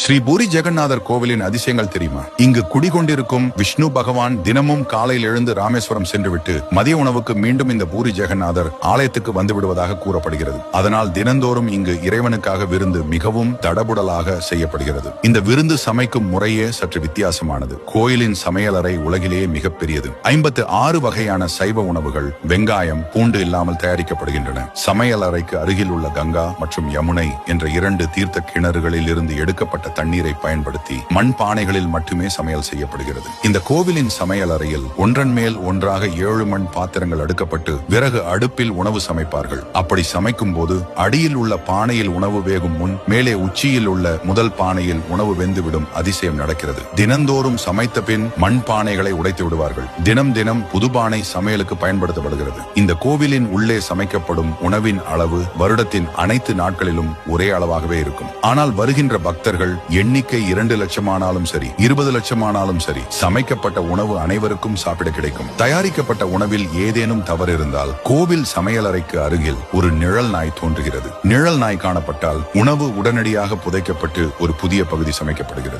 ஸ்ரீ பூரி ஜெகநாதர் கோவிலின் அதிசயங்கள் தெரியுமா? இங்கு குடிகொண்டிருக்கும் விஷ்ணு பகவான் தினமும் காலையில் எழுந்து ராமேஸ்வரம் சென்றுவிட்டு மதிய உணவுக்கு மீண்டும் இந்த பூரி ஜெகநாதர் ஆலயத்துக்கு வந்து விடுவதாக கூறப்படுகிறது. அதனால் தினந்தோறும் இங்கு இறைவனுக்காக விருந்து மிகவும் தடபுடலாக செய்யப்படுகிறது. இந்த விருந்து சமைக்கும் முறையே சற்று வித்தியாசமானது. கோயிலின் சமையலறை உலகிலேயே மிகப்பெரியது. 56 வகையான சைவ உணவுகள் வெங்காயம், பூண்டு இல்லாமல் தயாரிக்கப்படுகின்றன. சமையலறைக்கு அருகில் உள்ள கங்கா மற்றும் யமுனை என்ற 2 தீர்த்த கிணறுகளில் இருந்து எடுக்கப்பட்ட தண்ணீரை பயன்படுத்தி மண் பானைகளில் மட்டுமே சமையல் செய்யப்படுகிறது. இந்த கோவிலின் சமையல் அறையில் ஒன்றன் மேல் ஒன்றாக 7 மண் பாத்திரங்கள் அடுக்கப்பட்டு விறகு அடுப்பில் உணவு சமைப்பார்கள். அப்படி சமைக்கும் போது அடியில் உள்ள பானையில் உணவு வேகும் முன் மேலே உச்சியில் உள்ள முதல் பானையில் உணவு வெந்துவிடும் அதிசயம் நடக்கிறது. தினந்தோறும் சமைத்த பின் மண் பானைகளை உடைத்து விடுவார்கள். தினம் தினம் புதுபானை சமையலுக்கு பயன்படுத்தப்படுகிறது. இந்த கோவிலின் உள்ளே சமைக்கப்படும் உணவின் அளவு வருடத்தின் அனைத்து நாட்களிலும் ஒரே அளவாகவே இருக்கும். ஆனால் வருகின்ற பக்தர்கள் எண்ணிக்கை 2 லட்சமானாலும் சரி, 20 லட்சமானாலும் சரி, சமைக்கப்பட்ட உணவு அனைவருக்கும் சாப்பிட கிடைக்கும். தயாரிக்கப்பட்ட உணவில் ஏதேனும் தவறு இருந்தால் கோவில் சமையலறைக்கு அருகில் ஒரு நிழல் நாய் தோன்றுகிறது. நிழல் நாய் காணப்பட்டால் உணவு உடனடியாக புதைக்கப்பட்டு ஒரு புதிய பகுதி சமைக்கப்படுகிறது.